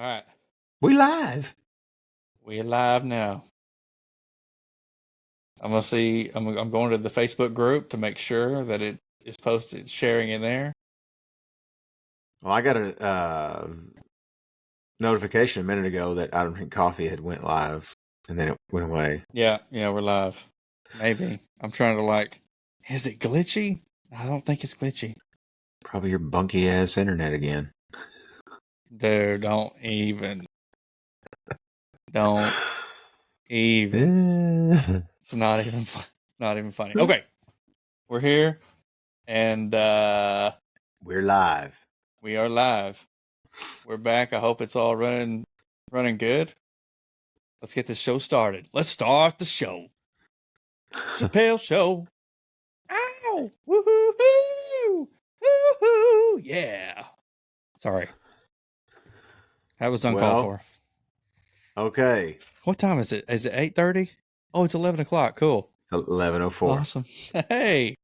All right. We live. We're live now. I'm gonna see. I'm going to the Facebook group to make sure that it is posted, sharing in there. Well, I got a notification a minute ago that I Don't Drink Coffee had went live, and then it went away. Yeah, we're live. Maybe I'm trying to like. Is it glitchy? I don't think it's glitchy. Probably your bunky ass internet again. Dude, don't even. Don't even. It's not even. It's not even funny. Okay, we're here, and We're live. we are live. We're back. I hope it's all running good. Let's get this show started. Let's start the show. Chappelle Show. Ow! Woohoo! Woohoo! Yeah. Sorry. That was uncalled for. Okay. What time is it? Is it 8:30? Oh, it's 11 o'clock. Cool. 11:04. Awesome. Hey.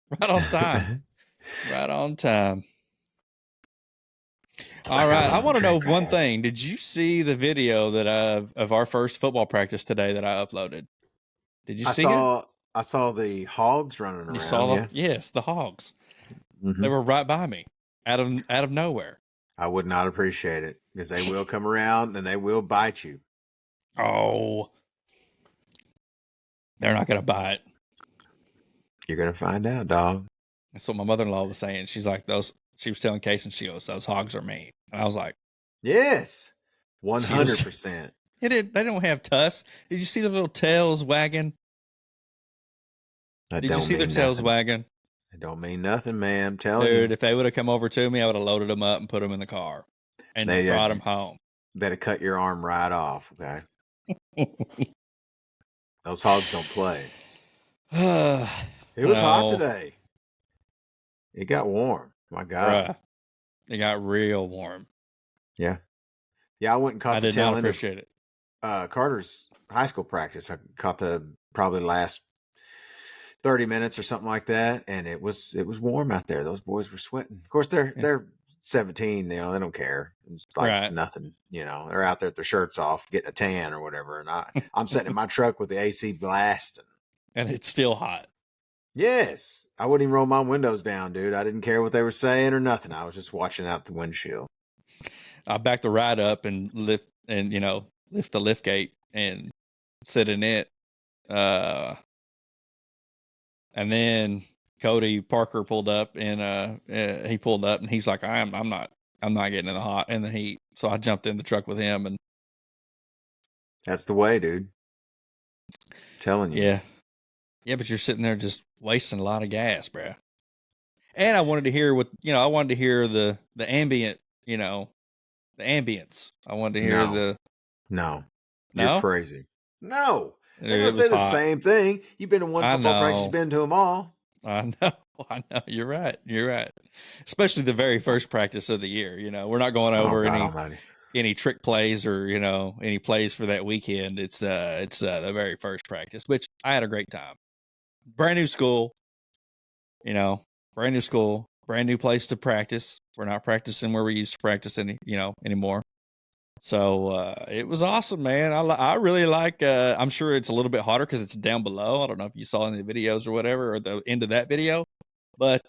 Right on time. Right on time. All right. I want to know one thing. Did you see the video that of our first football practice today that I uploaded? Did you see it? I saw the hogs running around. You saw yes, the hogs. Mm-hmm. They were right by me, out of nowhere. I would not appreciate it because they will come around and they will bite you. Oh, they're not going to bite. You're going to find out, dog. That's what my mother-in-law was saying. She's like, she was telling Case, and she goes, those hogs are mean. And I was like, yes, 100%. They don't have tusks. Did you see the little tails wagging? Did you see their tails wagging? It don't mean nothing, man. I'm telling you. Dude, if they would have come over to me, I would have loaded them up and put them in the car and brought them home. They'd have cut your arm right off, okay? Those hogs don't play. It was hot today. It got warm. My God. Bruh, it got real warm. Yeah. Yeah, I went and caught the tail end of Carter's high school practice. I caught the probably last 30 minutes or something like that, and it was warm out there. Those boys were sweating. Of course, they're 17, they don't care. It's like nothing, they're out there with their shirts off, getting a tan or whatever. And I'm sitting in my truck with the AC blasting. And it's still hot. Yes. I wouldn't even roll my windows down, dude. I didn't care what they were saying or nothing. I was just watching out the windshield. I backed the ride up and lift the lift gate and sit in it. And then Cody Parker pulled up and he pulled up and he's like, I'm not getting in the heat. So I jumped in the truck with him, and that's the way, dude. I'm telling you. Yeah. Yeah, but you're sitting there just wasting a lot of gas, bro. And I wanted to hear the ambient, the ambience. I wanted to hear No. You're crazy. No. They're going to say the same thing. You've been to one football practice, you've been to them all. I know. You're right. Especially the very first practice of the year. We're not going over any trick plays or, any plays for that weekend. It's the very first practice, which I had a great time. Brand new school, brand new place to practice. We're not practicing where we used to practice anymore. So it was awesome, man. I really like. I'm sure it's a little bit hotter because it's down below. I don't know if you saw any videos or whatever, or the end of that video, but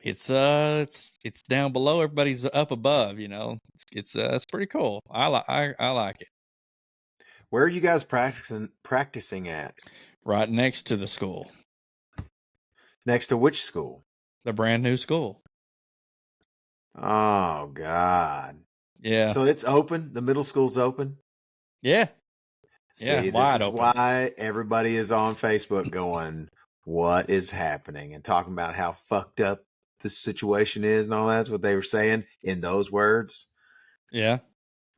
it's down below. Everybody's up above. It's pretty cool. I like it. Where are you guys practicing at? Right next to the school. Next to which school? The brand new school. Oh God. Yeah. So it's open. The middle school's open. Yeah. See, wide this is open. why everybody is on Facebook going, "What is happening?" and talking about how fucked up the situation is and all. That's what they were saying in those words. Yeah.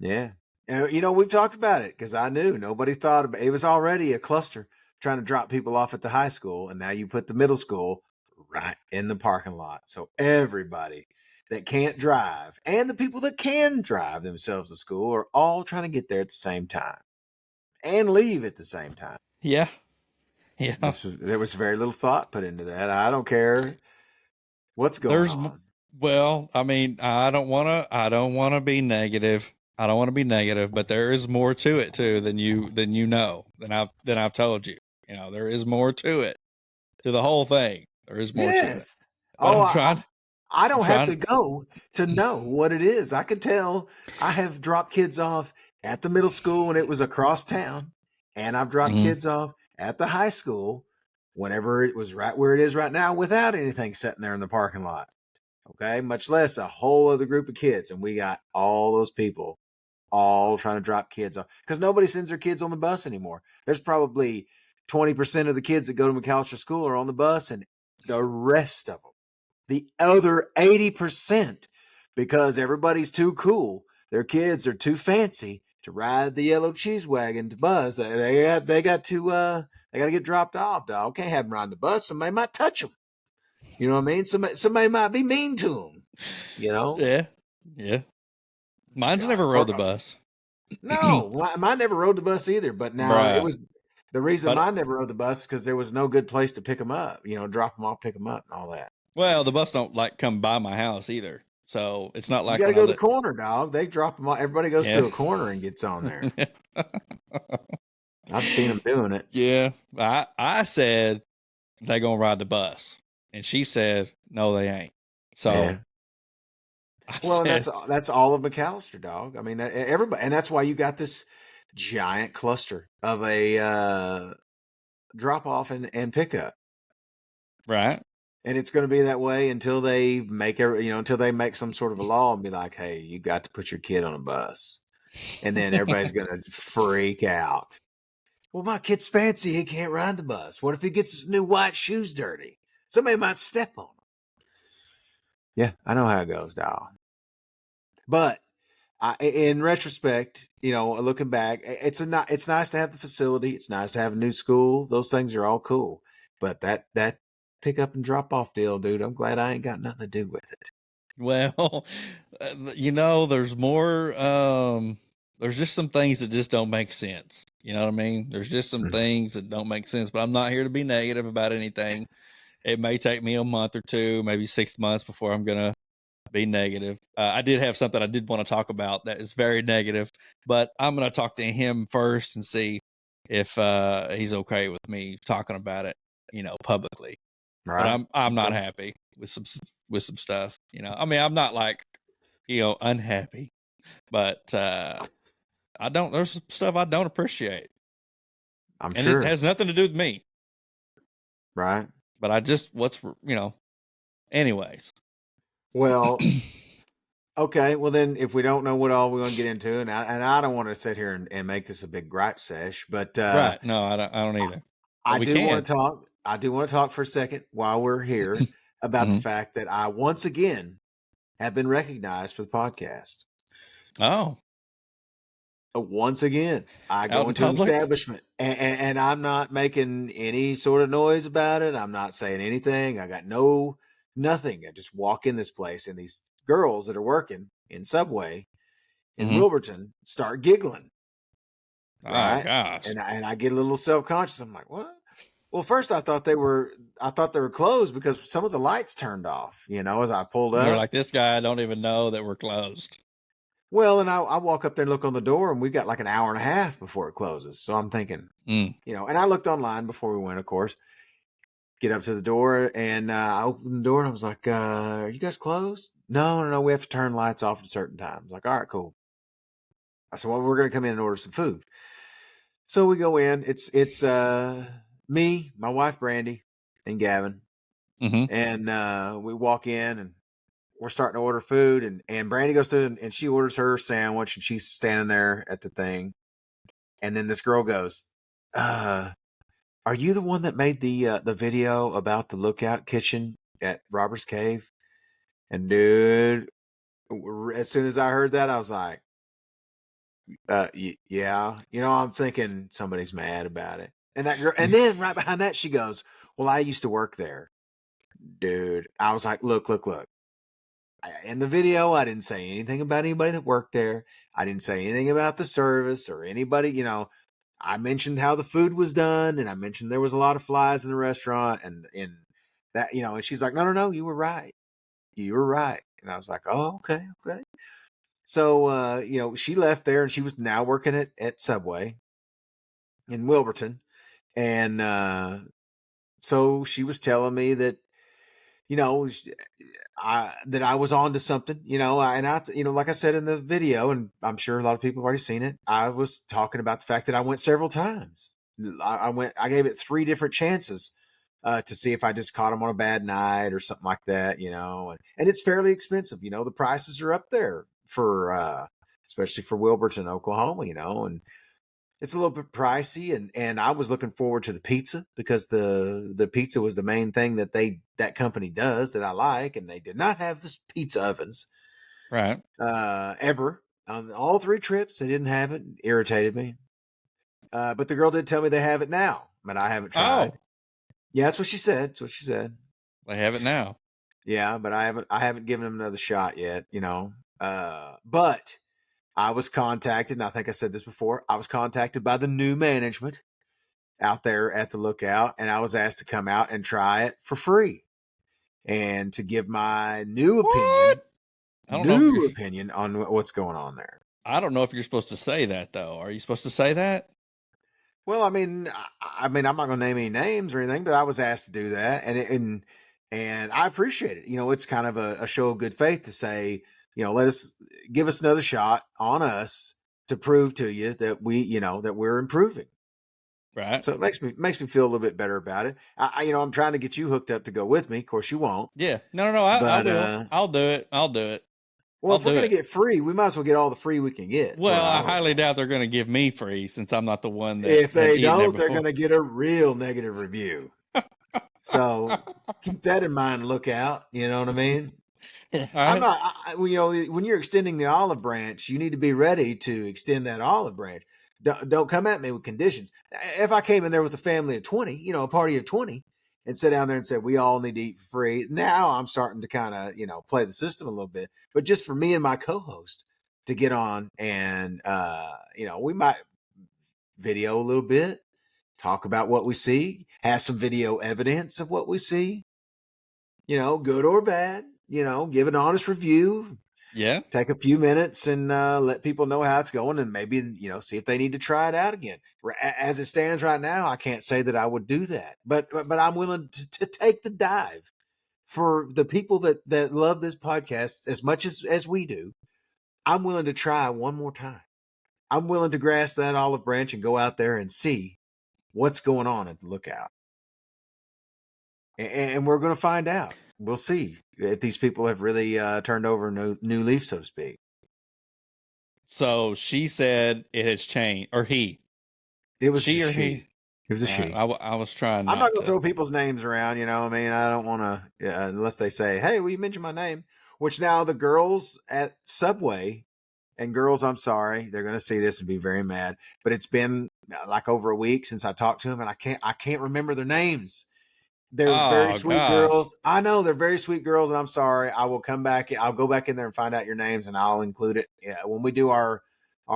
Yeah. And, we've talked about it because I knew nobody thought about it. It was already a cluster trying to drop people off at the high school, and now you put the middle school right in the parking lot. So everybody that can't drive and the people that can drive themselves to school are all trying to get there at the same time and leave at the same time. Yeah. There was very little thought put into that. I don't care what's going on. Well, I mean, I don't want to be negative. I don't want to be negative, but there is more to it too than I've told you. You know, there is more to it, to the whole thing. There is more to it. Yes. But Oh, I I'm don't have to trying. go to know what it is. I could tell. I have dropped kids off at the middle school when it was across town, and I've dropped Mm-hmm. kids off at the high school whenever it was right where it is right now without anything sitting there in the parking lot. Okay, much less a whole other group of kids, and we got all those people all trying to drop kids off because nobody sends their kids on the bus anymore. There's probably 20% of the kids that go to McAlester School are on the bus, and the rest of them, the other 80%, because everybody's too cool. Their kids are too fancy to ride the yellow cheese wagon to bus. They got to get dropped off. Dog can't have them ride the bus. Somebody might touch them. You know what I mean? Somebody might be mean to them. You know? Yeah, yeah. Mine's God, never rode the bus. no, mine never rode the bus either. But now it Right. was the reason But mine never rode the bus because there was no good place to pick them up. You know, drop them off, pick them up, and all that. well, the bus don't like come by my house either. So it's not You like got to when I go to the live. corner, dog. They drop them off. Everybody goes Yeah. to a corner and gets on there. I've seen them doing it. Yeah. I said they gonna ride the bus, and she said no, they ain't. So Yeah. I Well, and said that's all of McAlester, dog. I mean, everybody, and that's why you got this giant cluster of a drop off and pickup. right. And it's going to be that way until they until they make some sort of a law and be like, hey, you got to put your kid on a bus. And then everybody's going to freak out. Well, my kid's fancy. He can't ride the bus. What if he gets his new white shoes dirty? Somebody might step on him. Yeah, I know how it goes, dog. But in retrospect, looking back, it's nice to have the facility. It's nice to have a new school. Those things are all cool. But that pick up and drop off deal, dude, I'm glad I ain't got nothing to do with it. Well, there's more. There's just some things that just don't make sense. You know what I mean? There's just some things that don't make sense. But I'm not here to be negative about anything. It may take me a month or two, maybe 6 months before I'm gonna be negative. I did have something I did want to talk about that is very negative, but I'm going to talk to him first and see if he's okay with me talking about it, publicly. But Right. I'm not Okay. happy with some stuff. I mean, I'm not like unhappy, but there's some stuff I don't appreciate, I'm and it sure. has nothing to do with me. Right. But I just anyways. Well, okay. Well, then, if we don't know what all we're going to get into, and I don't want to sit here and make this a big gripe sesh, but Right? No, I don't either. But I we do want can. to talk. I do want to talk for a second while we're here about the Mm-hmm. fact that I once again have been recognized for the podcast. Oh. Once again, I Out go in into an public? establishment and I'm not making any sort of noise about it. I'm not saying anything. I got nothing. I just walk in this place and these girls that are working in Subway in Mm-hmm. Wilburton start giggling. Oh Right. gosh. And I get a little self-conscious. I'm like, what? Well, first I thought they were closed because some of the lights turned off, as I pulled They're up. like, this guy, I don't even know that we're closed. Well, and I walk up there and look on the door, and we've got like an hour and a half before it closes. So I'm thinking, and I looked online before we went, of course. Get up to the door, and I opened the door, and I was like, "Are you guys closed?" No, we have to turn lights off at certain times. Like, all right, cool. I said, well, we're going to come in and order some food. So we go in. It's me, my wife Brandy, and Gavin, Mm-hmm. and we walk in, and we're starting to order food, and Brandy goes through and she orders her sandwich, and she's standing there at the thing. And then this girl goes, are you the one that made the video about the lookout kitchen at Robert's Cave? And dude, as soon as I heard that, I was like, yeah. I'm thinking somebody's mad about it. And that girl, and then right behind that, she goes, well, I used to work there. Dude, I was like, look. In the video, I didn't say anything about anybody that worked there. I didn't say anything about the service or anybody, I mentioned how the food was done, and I mentioned there was a lot of flies in the restaurant, and that, and she's like, no, you were right. You were right. And I was like, oh, okay. So, she left there and she was now working at Subway in Wilburton. And so she was telling me that, that I was on to something, like I said in the video, and I'm sure a lot of people have already seen it. I was talking about the fact that I went several times. I gave it 3 different chances to see if I just caught them on a bad night or something like that, and it's fairly expensive. The prices are up there for, especially for Wilburton, Oklahoma, and it's a little bit pricey, and I was looking forward to the pizza because the pizza was the main thing that company does that I like, and they did not have this pizza ovens, right? Ever on all 3 trips. They didn't have it. It irritated me, but the girl did tell me they have it now, but I haven't tried. Oh, Yeah, that's what she said. That's what she said. they have it now. Yeah, but I haven't given them another shot yet. But I was contacted, and I think I said this before. I was contacted by the new management out there at the Lookout, and I was asked to come out and try it for free and to give my new What? opinion on what's going on there. I don't know if you're supposed to say that though. Are you supposed to say that? Well, I'm not going to name any names or anything, but I was asked to do that, and I appreciate it. It's kind of a show of good faith to say, give us another shot on us to prove to you that that we're improving. Right. So it makes me feel a little bit better about it. I'm trying to get you hooked up to go with me. Of course, you won't. Yeah. No. I will. I'll do it. Well, if we're going to get free, we might as well get all the free we can get. Well, I highly doubt they're going to give me free since I'm not the one that. If they don't, they're going to get a real negative review. So keep that in mind. Look out. You know what I mean? I'm not. When you're extending the olive branch, you need to be ready to extend that olive branch. Don't come at me with conditions. If I came in there with a family of 20, a party of 20, and sit down there and said, we all need to eat for free. Now I'm starting to kind of, play the system a little bit, but just for me and my co-host to get on and, we might video a little bit, talk about what we see, have some video evidence of what we see, good or bad, give an honest review. Yeah. Take a few minutes and let people know how it's going, and maybe, see if they need to try it out again. As it stands right now, I can't say that I would do that, but I'm willing to take the dive for the people that love this podcast as much as we do. I'm willing to try one more time. I'm willing to grasp that olive branch and go out there and see what's going on at the Lookout. And we're going to find out. We'll see if these people have really turned over a new leaf, so to speak. So she said it has changed, or he. It was she or he. It was a she. I was trying. I'm not going to throw people's names around. I mean, I don't want to unless they say, "Hey, will you mention my name?" Which now the girls at Subway, and girls, I'm sorry, they're going to see this and be very mad. But it's been like over a week since I talked to them, and I can't remember their names. They're very sweet girls. I know they're very sweet girls, and I'm sorry. I will come back. I'll go back in there and find out your names, and I'll include it when we do our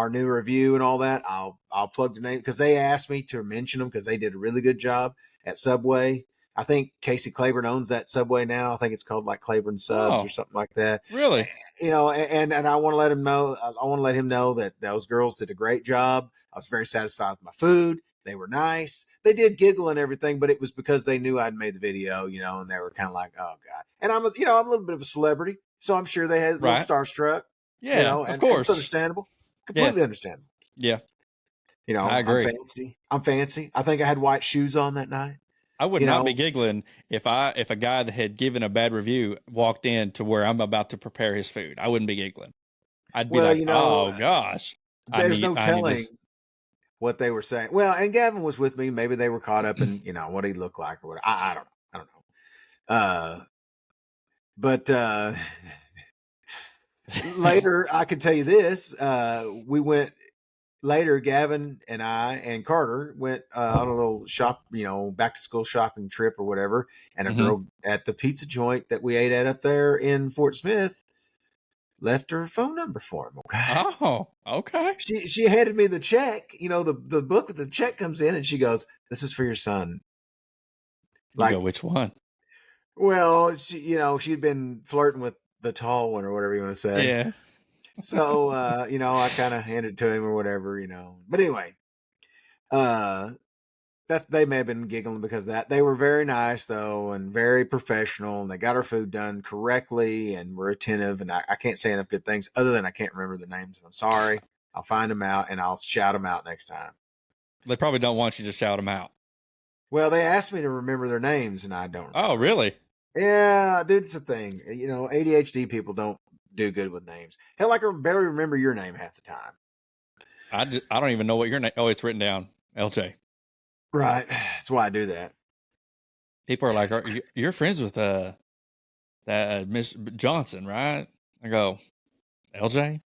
new review and all that. I'll plug the name because they asked me to mention them because they did a really good job at Subway. I think Casey Claiborne owns that Subway now. I think it's called like Claiborne Subs or something like that. Really? And I want to let him know. I want to let him know that those girls did a great job. I was very satisfied with my food. They were nice. They did giggle and everything, but it was because they knew I'd made the video, and they were kind of like, "Oh God!" And I'm a little bit of a celebrity, so I'm sure they had a little starstruck. Yeah, of course, it's understandable, completely understandable. Yeah, I agree. I'm fancy. I think I had white shoes on that night. I would not be giggling if a guy that had given a bad review walked in to where I'm about to prepare his food. I wouldn't be giggling. I'd be oh gosh. There's no telling what they were saying. Well, and Gavin was with me. Maybe they were caught up in, what he looked like or whatever. I don't know. But later, I can tell you this. We went later, Gavin and I and Carter went on a little back to school shopping trip or whatever. And a girl at the pizza joint that we ate at up there in Fort Smith left her phone number for him. Okay. Oh, okay. She handed me the check. The book with the check comes in, and she goes, "This is for your son." Like, which one? Well, she'd been flirting with the tall one or whatever you want to say. Yeah. So, I kind of handed it to him or whatever, But anyway, uh, they may have been giggling because of that. They were very nice though, and very professional, and they got our food done correctly and were attentive. And I can't say enough good things other than I can't remember the names. I'm sorry. I'll find them out and I'll shout them out next time. They probably don't want you to shout them out. Well, they asked me to remember their names, and I don't remember. Oh, really? Yeah, dude, it's a thing. ADHD people don't do good with names. Hell, I can barely remember your name half the time. I don't even know what your name. Oh, it's written down, LJ. Right, that's why I do that. People are like, "You're friends with that Miss Johnson, right?" I go, "LJ,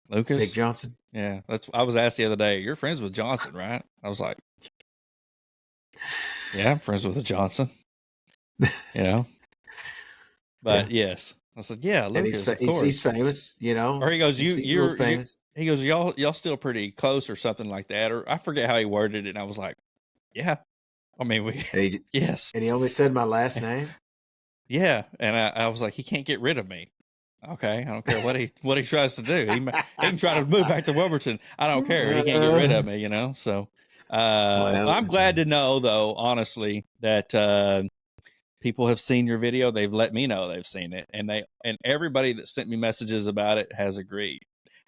Lucas, Big Johnson." Yeah, I was asked the other day. You're friends with Johnson, right? I was like, "Yeah, I'm friends with a Johnson." But yeah. Yes, I said, "Yeah, Lucas, of course." He's famous, Or he goes, he's real famous. He goes, y'all still pretty close or something like that. Or I forget how he worded it. And I was like, yeah, I mean, yes. And he only said my last name. Yeah. And I was like, he can't get rid of me. Okay. I don't care what he tries to do. He can try to move back to Wilburton. I don't care. He can't get rid of me, So, I'm glad to know though, honestly, that, people have seen your video. They've let me know they've seen it, and everybody that sent me messages about it has agreed.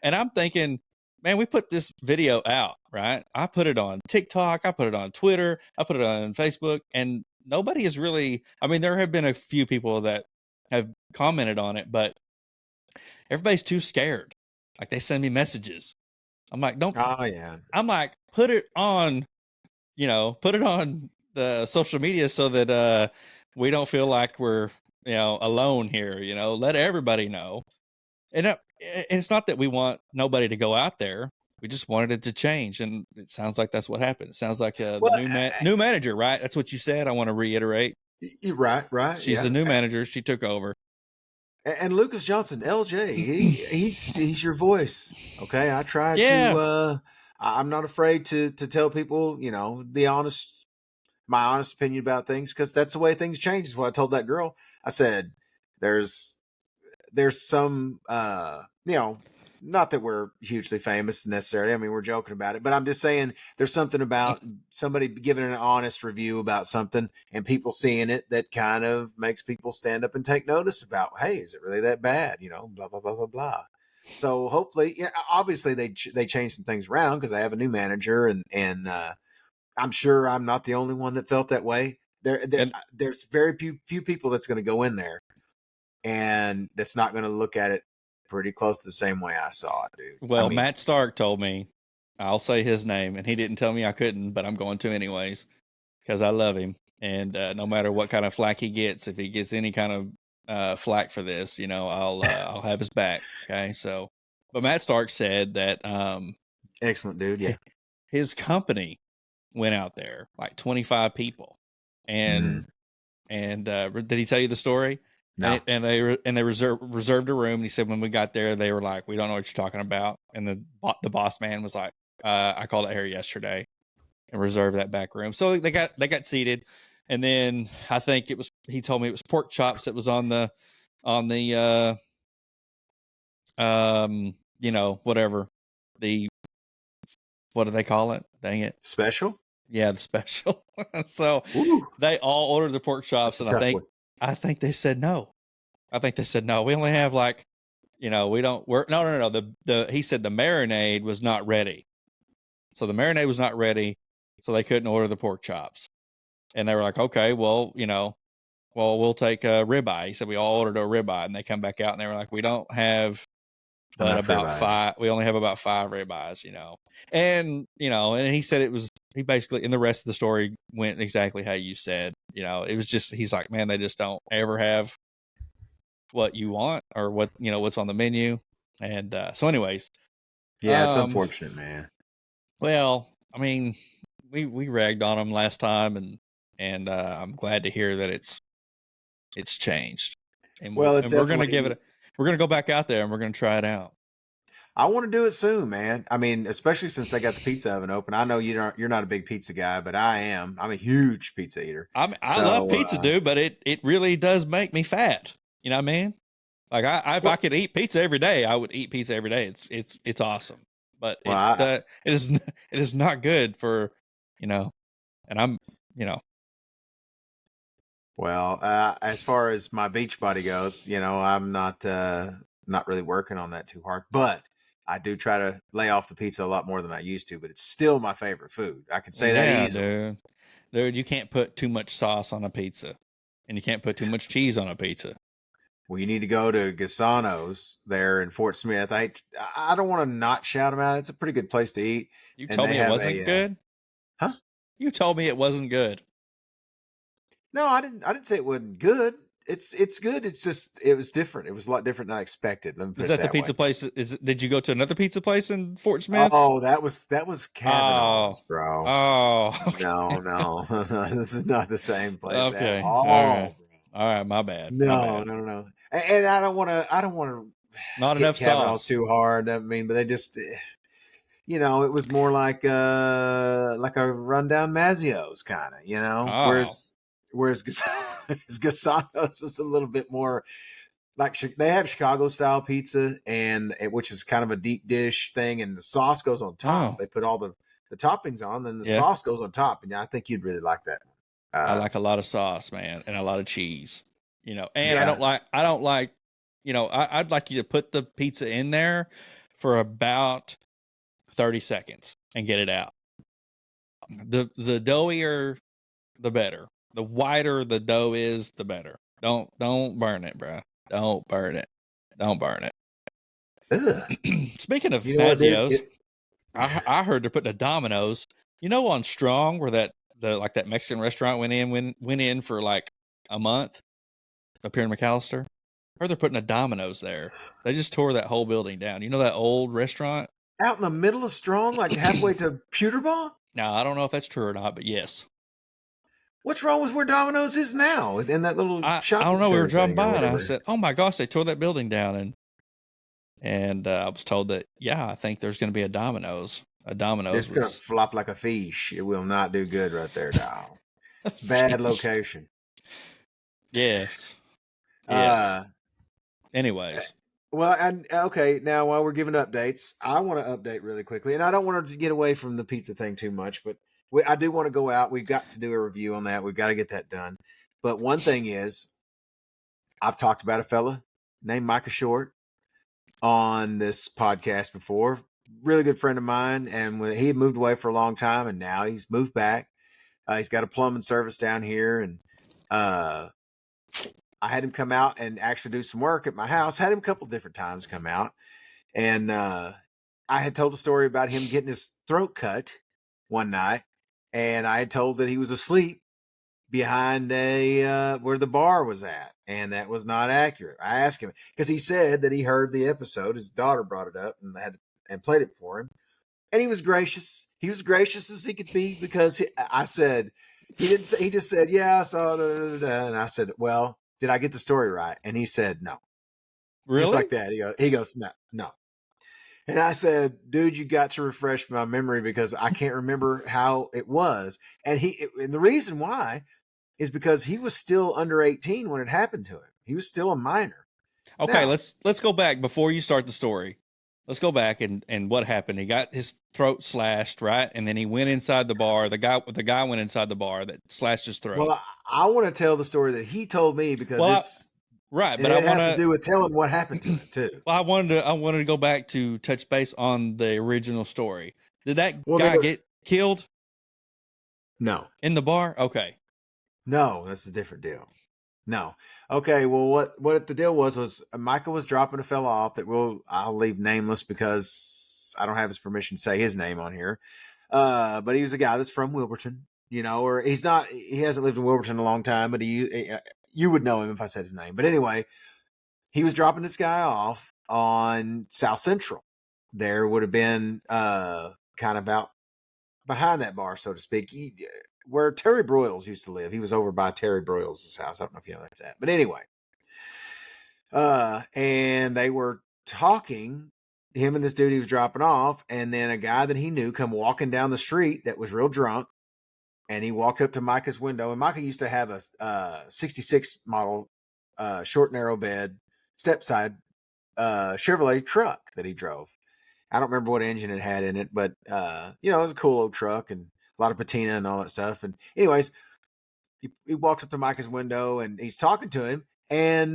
And I'm thinking, man, we put this video out, right? I put it on TikTok, I put it on Twitter, I put it on Facebook, and nobody is really. I mean, there have been a few people that have commented on it, but everybody's too scared. Like they send me messages. I'm like, don't. Oh yeah. I'm like, put it on. Put it on the social media so that we don't feel like we're alone here. Let everybody know. And it's not that we want nobody to go out there. We just wanted it to change, and it sounds like that's what happened. It sounds like the new manager, right? That's what you said. I want to reiterate. Right. She's the new manager. She took over. And Lucas Johnson, LJ, he's your voice. Okay, I try to. I'm not afraid to tell people, my honest opinion about things, because that's the way things change. Is what I told that girl. I said, there's some, not that we're hugely famous necessarily. I mean, we're joking about it, but I'm just saying there's something about somebody giving an honest review about something and people seeing it that kind of makes people stand up and take notice about, hey, is it really that bad? Blah, blah, blah, blah, blah. So hopefully, obviously they change some things around because I have a new manager, and I'm sure I'm not the only one that felt that way. There's very few people that's going to go in there and that's not going to look at it pretty close to the same way I saw it, dude. Well, Matt Stark told me, I'll say his name, and he didn't tell me I couldn't, but I'm going to anyways because I love him. And no matter what kind of flack he gets, if he gets any kind of flack for this, I'll have his back. Okay, so, but Matt Stark said that excellent dude, yeah. His company went out there, like 25 people, and did he tell you the story? No. And they reserved a room. And he said when we got there, they were like, "We don't know what you're talking about." And the boss man was like, "I called it here yesterday and reserved that back room." So they got seated, and then I think he told me it was pork chops that was on the whatever, what do they call it? Dang it, special. Yeah, the special. So they all ordered the pork chops, and I think they said no. We only have no. He said the marinade was not ready. So the marinade was not ready, so they couldn't order the pork chops. And they were like, okay, well, we'll take a ribeye. He said we all ordered a ribeye, and they come back out and they were like, we don't have but about ribeyes. 5. We only have about 5 ribeyes, And and he said he basically, and the rest of the story went exactly how you said. It was just, he's like, man, they just don't ever have what you want or what's on the menu. And so anyways, yeah, it's unfortunate, man. Well, I mean, we ragged on them last time, and I'm glad to hear that it's changed. And we're going to we're going to go back out there and we're going to try it out. I want to do it soon, man. I mean, especially since they got the pizza oven open. I know you're not a big pizza guy, but I am. I'm a huge pizza eater. I love pizza, dude, but it really does make me fat. You know what I mean? Like if I could eat pizza every day, I would eat pizza every day. It's awesome, but it is not good for, and I'm, you know. Well, as far as my beach body goes, I'm not really working on that too hard, but I do try to lay off the pizza a lot more than I used to, but it's still my favorite food. I can say that easily. Dude, you can't put too much sauce on a pizza, and you can't put too much cheese on a pizza. Well, you need to go to Gasano's there in Fort Smith. I don't want to not shout them out. It's a pretty good place to eat. You told me it wasn't good? Huh? You told me it wasn't good. No, I didn't say it wasn't good. It's good. It's just it was different. It was a lot different than I expected. Let me put Is that it the pizza place? Did you go to another pizza place in Fort Smith? Oh, that was Kavanaugh's, bro. Oh, okay. No. This is not the same place okay. at all. All right, my bad. No. And I don't want to not hit enough Kavanaugh's sauce too hard. I mean, but they just it was more like a rundown Mazio's kind of, whereas Gasano's was a little bit more like they have Chicago style pizza, and which is kind of a deep dish thing, and the sauce goes on top. They put all the toppings on, then the sauce goes on top, and I think you'd really like that. I like a lot of sauce, man, and a lot of cheese. And yeah. I don't like, I'd like you to put the pizza in there for about 30 seconds and get it out. The doughier, the better. The whiter the dough is, the better. Don't burn it, bro. Don't burn it. Speaking of Mazio's, I heard they're putting a Domino's. On Strong where that Mexican restaurant went in for like a month up here in McAlester. I heard they're putting a Domino's there. They just tore that whole building down. You know that old restaurant out in the middle of Strong, like halfway to Pewterbaugh? Now I don't know if that's true or not, but yes. What's wrong with where Domino's is now in that little shopping I don't know. We were driving by and I said, "Oh my gosh, they tore that building down!" And I was told that I think there's going to be a Domino's. It's going to flop like a fish. It will not do good right there, dog. It's bad location. Yes. Anyways. Well, and okay, now while we're giving updates, I want to update really quickly, and I don't want to get away from the pizza thing too much, but I do want to go out. We've got to do a review on that. We've got to get that done. But one thing is, I've talked about a fella named Micah Short on this podcast before. Really good friend of mine, and he had moved away for a long time, and now he's moved back. He's got a plumbing service down here, and I had him come out and actually do some work at my house. Had him a couple different times come out, and I had told a story about him getting his throat cut one night, and I had told that he was asleep behind where the bar was at, and that was not accurate. I asked him because he said that he heard the episode. His daughter brought it up and played it for him, and he was gracious. He was gracious as he could be because I said he didn't say. He just said, "Yeah, I saw." And I said, "Well, did I get the story right?" And he said, "No." Really? Just like that. He goes, "No." And I said, "Dude, you got to refresh my memory because I can't remember how it was." And the reason why is because he was still under 18 when it happened to him. He was still a minor. Okay, now, let's go back before you start the story. Let's go back and what happened. He got his throat slashed, right? And then he went inside the bar. The guy went inside the bar that slashed his throat. Well, I want to tell the story that he told me because it's right, but it has to do with telling what happened to him too. Well, I wanted to go back to touch base on the original story. Did that guy get killed? No. In the bar? Okay. No, that's a different deal. No. Okay. Well, what the deal was Michael was dropping a fella off that I'll leave nameless because I don't have his permission to say his name on here. But he was a guy that's from Wilburton, or he hasn't lived in Wilburton a long time, but you would know him if I said his name. But anyway, he was dropping this guy off on South Central. There would have been kind of out behind that bar, so to speak. Where Terry Broyles used to live. He was over by Terry Broyles' house. I don't know if you know that's at. But anyway. And they were talking him and this dude he was dropping off, and then a guy that he knew come walking down the street that was real drunk, and he walked up to Micah's window, and Micah used to have a 66 model short narrow bed step side Chevrolet truck that he drove. I don't remember what engine it had in it, but it was a cool old truck and a lot of patina and all that stuff. And anyways, he walks up to Micah's window and he's talking to him, and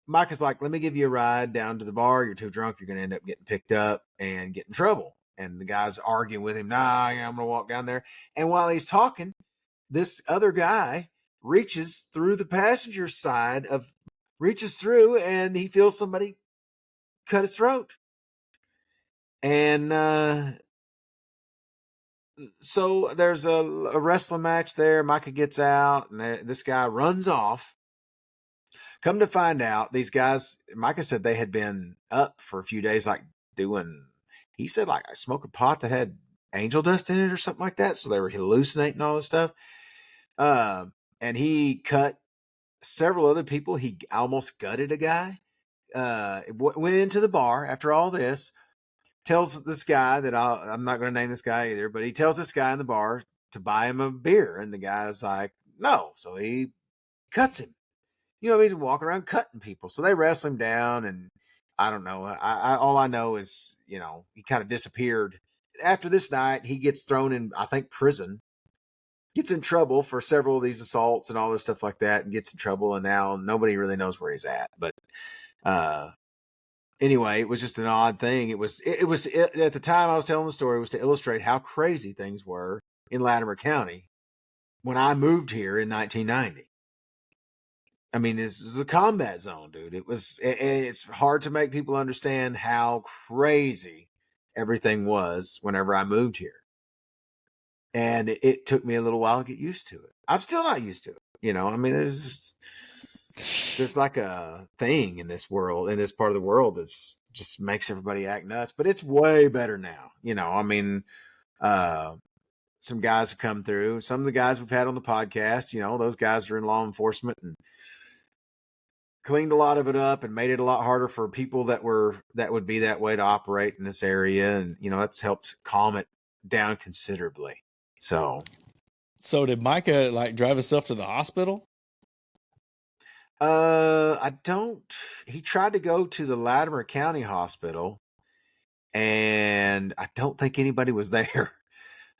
Micah's like, "Let me give you a ride down to the bar. You're too drunk. You're going to end up getting picked up and get in trouble." And the guy's arguing with him. "Nah, I'm going to walk down there." And while he's talking, this other guy reaches through the passenger side and he feels somebody cut his throat. And so there's a wrestling match there. Micah gets out, and this guy runs off. Come to find out, these guys, Micah said they had been up for a few days, like he said, like, I smoked a pot that had angel dust in it or something like that. So they were hallucinating all this stuff. And he cut several other people. He almost gutted a guy. Went into the bar after all this. Tells this guy that I'm not going to name this guy either, but he tells this guy in the bar to buy him a beer. And the guy's like, no. So he cuts him. He's walking around cutting people. So they wrestle him down, and I don't know. All I know is, he kind of disappeared. After this night, he gets thrown in, I think, prison. Gets in trouble for several of these assaults and all this stuff like that, and gets in trouble. And now nobody really knows where he's at. But anyway, it was just an odd thing. It was at the time I was telling the story, it was to illustrate how crazy things were in Latimer County when I moved here in 1990. I mean, this was a combat zone, dude. It's hard to make people understand how crazy everything was whenever I moved here. And it took me a little while to get used to it. I'm still not used to it. I mean, there's like a thing in this world, in this part of the world, that's just makes everybody act nuts, but it's way better now. I mean, some guys have come through. Some of the guys we've had on the podcast, those guys are in law enforcement and cleaned a lot of it up and made it a lot harder for people that would be that way to operate in this area. And, that's helped calm it down considerably. So did Micah drive himself to the hospital? He tried to go to the Latimer County Hospital, and I don't think anybody was there.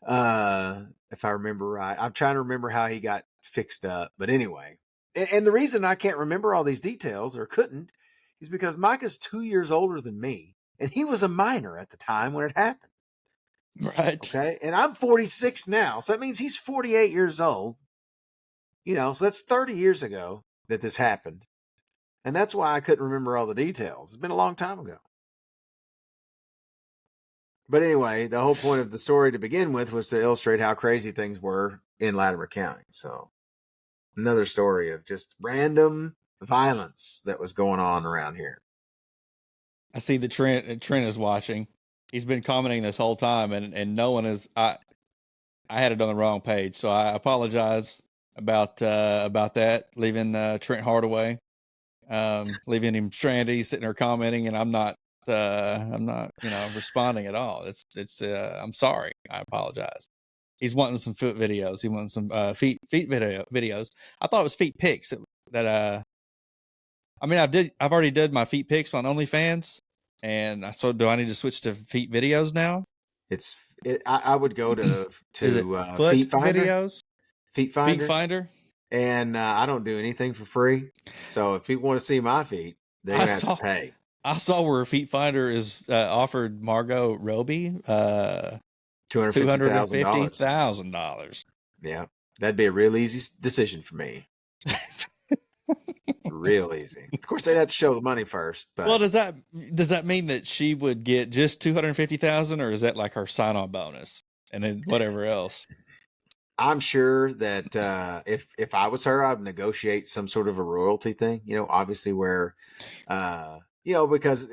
If I remember right. I'm trying to remember how he got fixed up, but anyway. And the reason I can't remember all these details, or couldn't, is because Micah's 2 years older than me, and he was a minor at the time when it happened. Right. Okay. And I'm 46 now, so that means he's 48 years old. So that's 30 years ago that this happened. And that's why I couldn't remember all the details. It's been a long time ago. But anyway, the whole point of the story to begin with was to illustrate how crazy things were in Latimer County. So another story of just random violence that was going on around here. I see that Trent is watching. He's been commenting this whole time, and no one is. I had it on the wrong page, so I apologize about that. Leaving Trent Hardaway, leaving him stranded. He's sitting there commenting, and I'm not responding at all. It's I'm sorry. I apologize. He's wanting some foot videos. He wants some feet videos. I thought it was feet pics that I mean, I've already did my feet pics on OnlyFans, and so do I need to switch to feet videos now? I would go to foot Feet Finder videos, Feet Finder, Feet Finder, and I don't do anything for free. So if people want to see my feet, they're gonna have to pay. I saw where Feet Finder is offered Margot Robbie $250,000. Yeah, that'd be a real easy decision for me. Real easy. Of course, they'd have to show the money first. But well, does that mean that she would get just $250,000, or is that like her sign-on bonus and then whatever else? I'm sure that if I was her, I'd negotiate some sort of a royalty thing. Obviously where because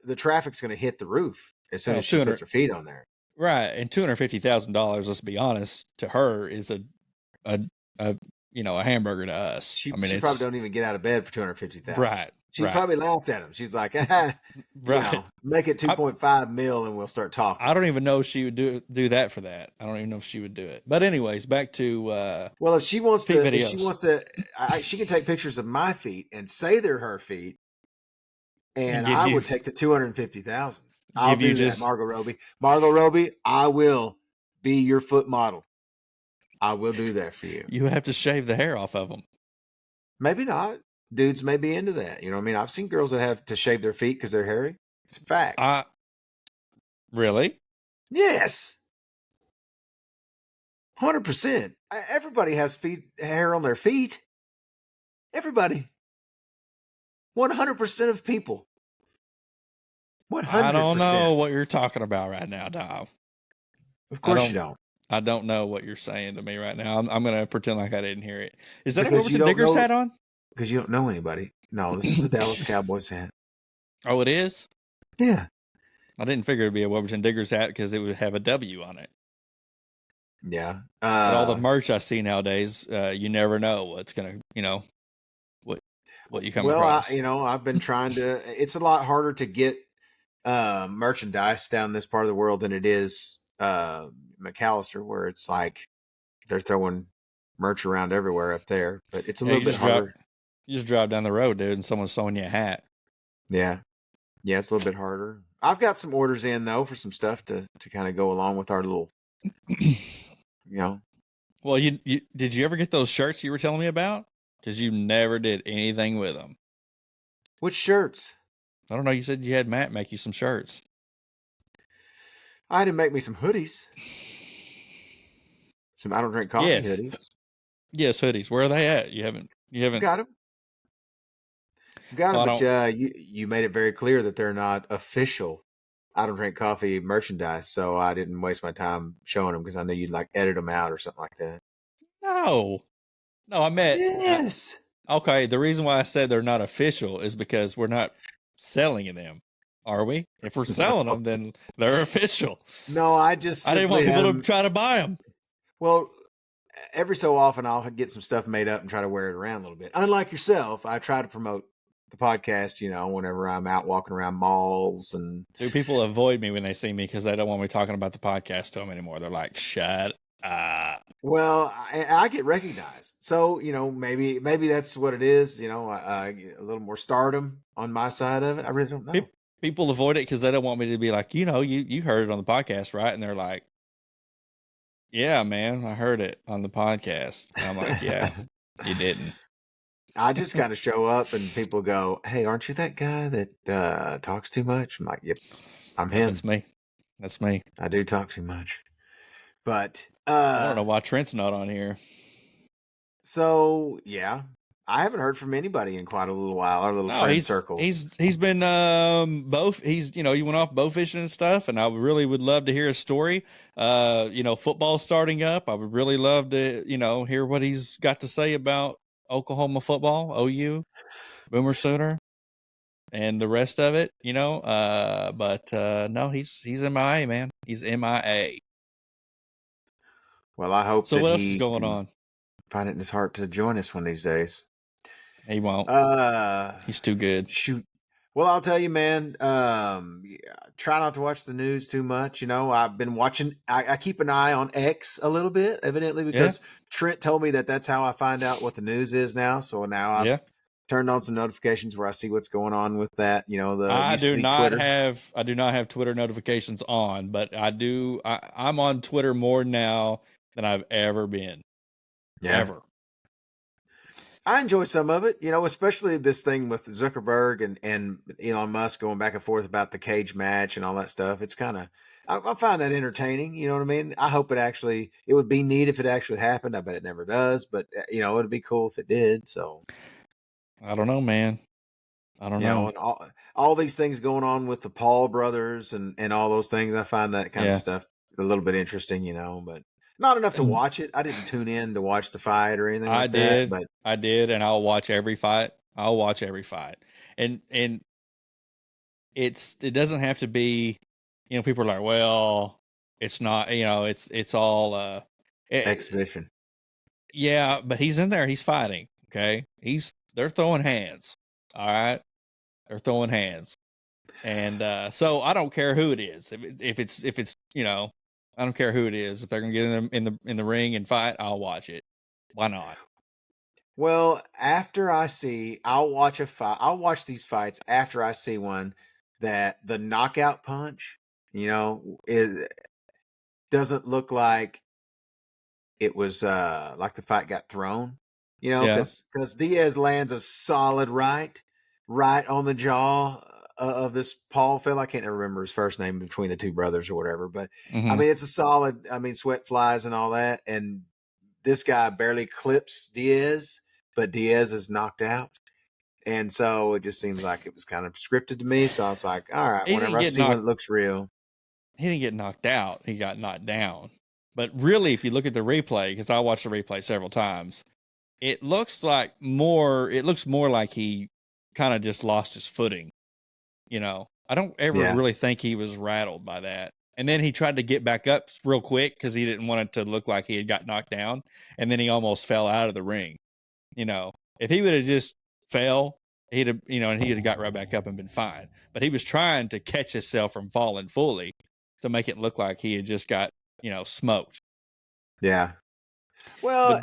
the traffic's going to hit the roof as soon as she puts her feet on there. Right, and $250,000. Let's be honest, to her is a hamburger to us. She probably don't even get out of bed for $250,000. Right. She probably laughed at him. She's like, right. Make it 2.5 mil and we'll start talking. I don't even know if she would do that for that. I don't even know if she would do it. But anyways, back to well, if she wants videos. she can take pictures of my feet and say they're her feet, and I would take the 250,000. I'll do that, Margot Robbie. Margot Robbie, I will be your foot model. I will do that for you. You have to shave the hair off of them. Maybe not. Dudes may be into that. You know what I mean? I've seen girls that have to shave their feet because they're hairy. It's a fact. Really? Yes. 100%. Everybody has hair on their feet. Everybody. 100% of people. 100%. I don't know what you're talking about right now, Dom. Of course you don't. I don't know what you're saying to me right now. I'm going to pretend like I didn't hear it. Is that a Wilburton Diggers hat on? Because you don't know anybody. No, this is a Dallas Cowboys hat. Oh, it is? Yeah. I didn't figure it'd be a Wilburton Diggers hat because it would have a W on it. Yeah. But all the merch I see nowadays, you never know what's going to, what you come across. Well, I've been trying to, it's a lot harder to get merchandise down this part of the world than it is McAlester, where it's like they're throwing merch around everywhere up there, but it's a little bit harder. You just drive down the road, dude, and someone's sewing you a hat. Yeah. Yeah, it's a little bit harder. I've got some orders in, though, for some stuff to kind of go along with our little, Well, did you ever get those shirts you were telling me about? Because you never did anything with them. Which shirts? I don't know. You said you had Matt make you some shirts. I had him make me some hoodies. Some I don't drink coffee hoodies. Yes, hoodies. Where are they at? You haven't got them. Got them, but you made it very clear that they're not official I don't drink coffee merchandise, so I didn't waste my time showing them because I knew you'd like edit them out or something like that. No, I meant yes. Okay, the reason why I said they're not official is because we're not selling them, are we? If we're selling them, then they're official. No, I didn't want people to try to buy them. Well, every so often I'll get some stuff made up and try to wear it around a little bit. Unlike yourself, I try to promote the podcast, whenever I'm out walking around malls and. Do people avoid me when they see me because they don't want me talking about the podcast to them anymore? They're like, "Shut up." Well, I get recognized, so maybe that's what it is. A little more stardom on my side of it. I really don't know. People avoid it because they don't want me to be like, you heard it on the podcast, right? And they're like, "Yeah, man, I heard it on the podcast." And I'm like, "Yeah, you didn't." I just kind of show up and people go, "Hey, aren't you that guy that talks too much?" I'm like, "Yep, I'm him." That's me. I do talk too much. But I don't know why Trent's not on here. So, yeah. I haven't heard from anybody in quite a little while. Our little friend circle. He's been he went off bow fishing and stuff, and I really would love to hear his story. Football starting up. I would really love to, hear what he's got to say about Oklahoma football, OU, Boomer Sooner, and the rest of it, but no, he's MIA, man. He's MIA. Well, I hope so. What else is going on? Find it in his heart to join us one of these days. He won't. He's too good. Shoot. Well, I'll tell you, man. Try not to watch the news too much. I've been watching. I keep an eye on X a little bit, evidently, because Trent told me that's how I find out what the news is now. So now I've turned on some notifications where I see what's going on with that. I do not have Twitter notifications on, but I do. I'm on Twitter more now than I've ever been. Yeah. Ever. I enjoy some of it, especially this thing with Zuckerberg and Elon Musk going back and forth about the cage match and all that stuff. It's kind of, I find that entertaining. You know what I mean? I hope it would be neat if it actually happened. I bet it never does, but it'd be cool if it did. So I don't know, man. I don't know. And all these things going on with the Paul brothers and all those things. I find that kind of stuff a little bit interesting, but not enough to watch it. I didn't tune in to watch the fight or anything like that. But I did, and I'll watch every fight. And it doesn't have to be, people are like, well, it's not, it's all exhibition. Yeah, but he's in there. He's fighting. Okay, they're throwing hands. All right, They're throwing hands. And so I don't care who it is. If it's I don't care who it is. If they're gonna get in the ring and fight, I'll watch it. Why not? Well, after I'll watch a fight. I'll watch these fights after I see one that the knockout punch, doesn't look like it was like the fight got thrown, Yeah. because Diaz lands a solid right on the jaw of this Paul fellow. I can't remember his first name between the two brothers or whatever, but I mean it's a solid. I mean sweat flies and all that, and this guy barely clips Diaz, but Diaz is knocked out. And so it just seems like it was kind of scripted to me. So I was like, all right, whenever I see one that looks real. He didn't get knocked out. He got knocked down. But really, if you look at the replay, because I watched the replay several times, it looks more like he kind of just lost his footing. I don't ever really think he was rattled by that. And then he tried to get back up real quick because he didn't want it to look like he had got knocked down. And then he almost fell out of the ring. If he would have just fell, he'd have got right back up and been fine. But he was trying to catch himself from falling fully to make it look like he had just got, smoked. Yeah. Well,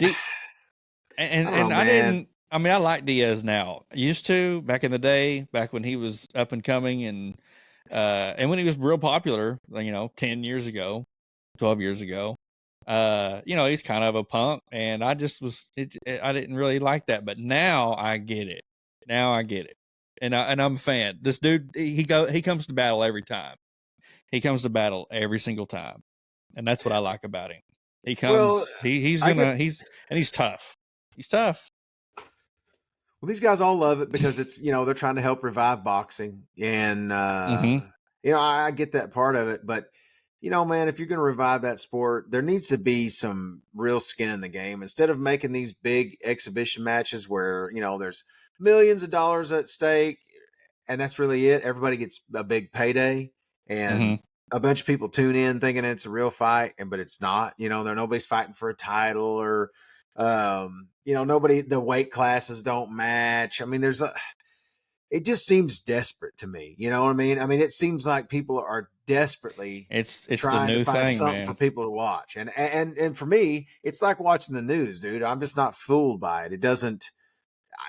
I like Diaz now. I used to back in the day, back when he was up and coming and when he was real popular, 10 years ago, 12 years ago. He's kind of a punk, and I didn't really like that, but now I get it. And I'm a fan. This dude, he comes to battle every time. He comes to battle every single time. And that's what I like about him. He comes, he's tough. He's tough. Well, these guys all love it because it's, they're trying to help revive boxing. And, I get that part of it. But, man, if you're going to revive that sport, there needs to be some real skin in the game. Instead of making these big exhibition matches where, there's millions of dollars at stake and that's really it. Everybody gets a big payday and a bunch of people tune in thinking it's a real fight, but it's not. Nobody's fighting for a title or, the weight classes don't match. I mean, it just seems desperate to me. You know what I mean? I mean, it seems like people are desperately it's trying the new to find thing, something man. for people to watch. And for me, it's like watching the news, dude. I'm just not fooled by it. It doesn't,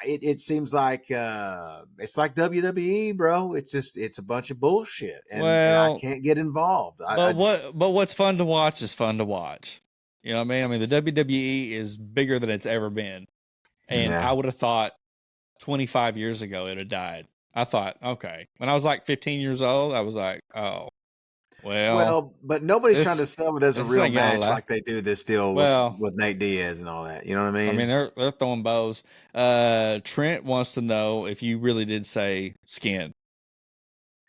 it seems like it's like WWE, bro. It's a bunch of bullshit, and I can't get involved. But what's fun to watch is fun to watch. You know what I mean? I mean, the WWE is bigger than it's ever been, and I would have thought 25 years ago it had died. I thought, okay, when I was like 15 years old, I was like, oh, well, but nobody's trying to sell it as a real match like they do this deal with Nate Diaz and all that. You know what I mean? I mean, they're throwing bows. Trent wants to know if you really did say skin.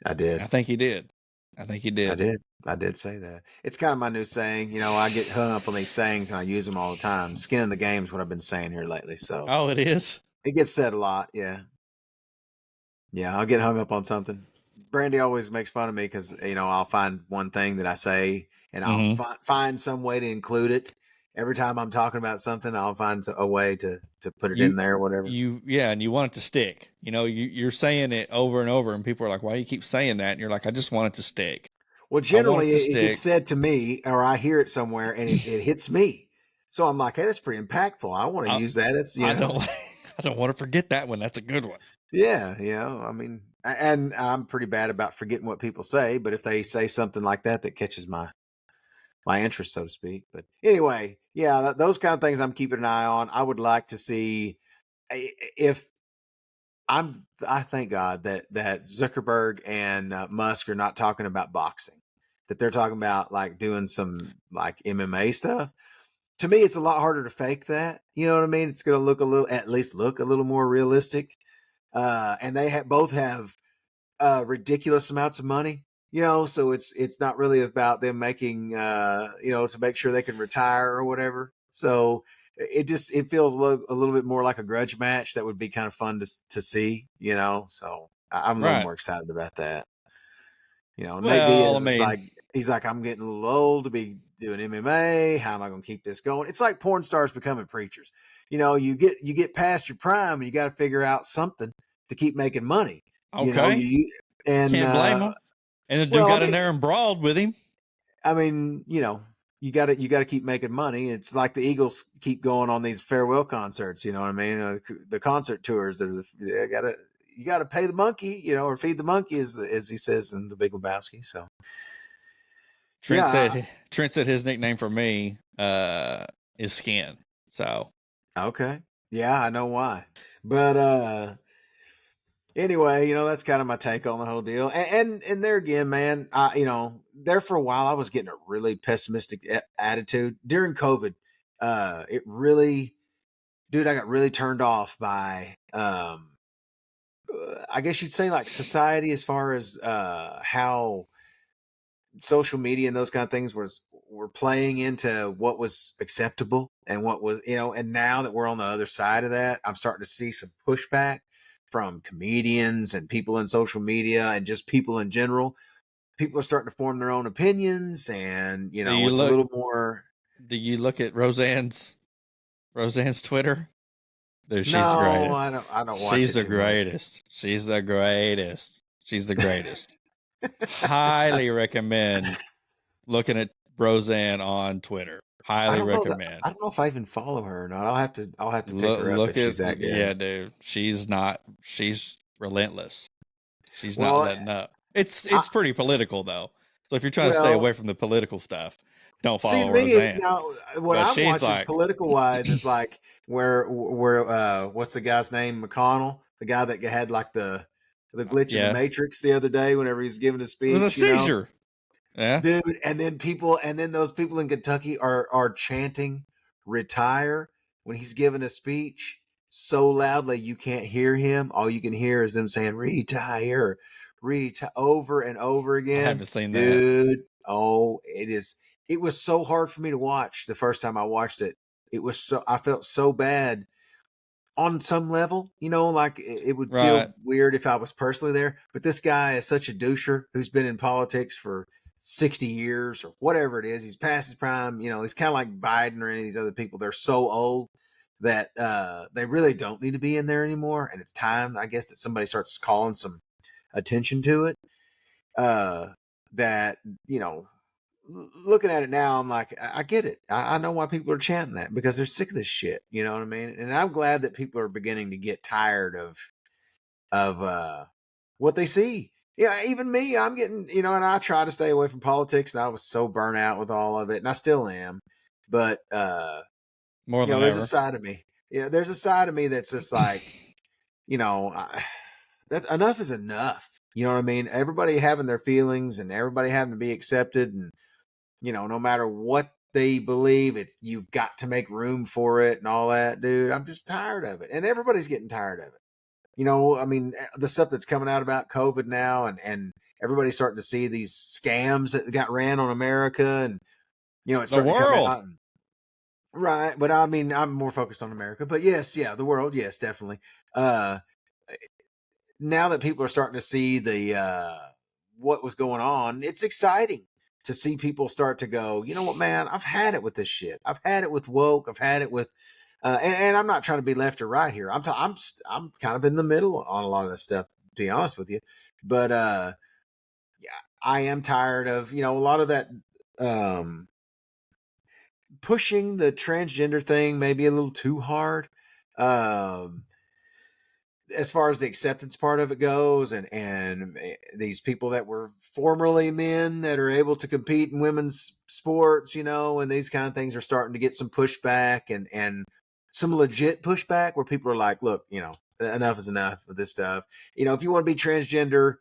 I did. I think he did. I did say that. It's kind of my new saying. I get hung up on these sayings and I use them all the time. Skin in the game is what I've been saying here lately. So it is. It gets said a lot. Yeah. Yeah, I'll get hung up on something. Brandy always makes fun of me because, I'll find one thing that I say and I'll find some way to include it. Every time I'm talking about something, I'll find a way to put it in there or whatever. And you want it to stick. You're saying it over and over and people are like, why do you keep saying that? And you're like, I just want it to stick. Well, generally it gets said to me or I hear it somewhere and it hits me. So I'm like, hey, that's pretty impactful. I want to use that. It's, I don't want to forget that one. That's a good one. Yeah. I mean, and I'm pretty bad about forgetting what people say, but if they say something like that catches my interest, so to speak. But anyway, yeah, those kind of things I'm keeping an eye on. I would like to see if I thank God that Zuckerberg and Musk are not talking about boxing, that they're talking about like doing some like MMA stuff. To me, it's a lot harder to fake that. You know what I mean? It's going to at least look a little more realistic. And they both have ridiculous amounts of money. So it's not really about them making, to make sure they can retire or whatever. So it feels a little bit more like a grudge match that would be kind of fun to see, so I'm a little more excited about that. Nate Diaz is he's like, I'm getting a little old to be doing MMA. How am I going to keep this going? It's like porn stars becoming preachers. You get past your prime and you got to figure out something to keep making money. Okay. And can't blame him. And the dude well, got in there and brawled with him. I mean, you got to keep making money. It's like the Eagles keep going on these farewell concerts. You know what I mean? The concert tours. You got to pay the monkey, or feed the monkey, as he says in The Big Lebowski. So Trent said his nickname for me is Skin. So okay, yeah, I know why. But anyway, that's kind of my take on the whole deal. And there again, man, there for a while I was getting a really pessimistic attitude during COVID. It really, dude, I got really turned off by, I guess you'd say, like, society, as far as how social media and those kind of things were playing into what was acceptable and what was, and now that we're on the other side of that, I'm starting to see some pushback from comedians and people in social media and just people in general. People are starting to form their own opinions, and it's a little more. Do you look at Roseanne's Twitter? Dude, she's the No, greatest. I don't watch it too much. She's the greatest. She's the greatest. Highly recommend looking at Roseanne on Twitter. Highly recommend. I don't know if I even follow her or not. I'll have to pick her up if she's that good. Yeah, dude. She's relentless. She's not letting up. It's pretty political though. So if you're trying to stay away from the political stuff, don't follow Roseanne. Now, what I'm watching political wise is like where what's the guy's name? McConnell, the guy that had like the glitch in the Matrix the other day whenever he's giving a speech. It was a seizure. Yeah. Dude, and then those people in Kentucky are chanting retire when he's giving a speech so loudly you can't hear him. All you can hear is them saying retire over and over again. I haven't seen that. Dude, oh, it was so hard for me to watch the first time I watched it. I felt so bad on some level, like it would feel weird if I was personally there. But this guy is such a doucher who's been in politics for 60 years or whatever it is. He's past his prime. He's kind of like Biden or any of these other people. They're so old that they really don't need to be in there anymore. And it's time, I guess, that somebody starts calling some attention to it. That, looking at it now, I'm like, I get it. I know why people are chanting that, because they're sick of this shit. You know what I mean? And I'm glad that people are beginning to get tired of what they see. Yeah, even me, I'm getting, and I try to stay away from politics, and I was so burnt out with all of it, and I still am. But more than there's ever. a side of me. Yeah, there's a side of me that's just like, that's enough is enough. You know what I mean? Everybody having their feelings and everybody having to be accepted, and no matter what they believe, you've got to make room for it and all that, dude. I'm just tired of it, and everybody's getting tired of it. I mean, the stuff that's coming out about COVID now, and everybody's starting to see these scams that got ran on America, and it's starting to come out. Right, but I mean, I'm more focused on America. But yes, yeah, the world, yes, definitely. Now that people are starting to see the what was going on, it's exciting to see people start to go, you know what, man, I've had it with this shit. I've had it with woke. I've had it with, and I'm not trying to be left or right here. I'm kind of in the middle on a lot of this stuff, to be honest with you. But yeah, I am tired of a lot of that pushing the transgender thing maybe a little too hard. As far as the acceptance part of it goes, and these people that were formerly men that are able to compete in women's sports, and these kind of things are starting to get some pushback and some legit pushback where people are like, look, enough is enough of this stuff. If you want to be transgender,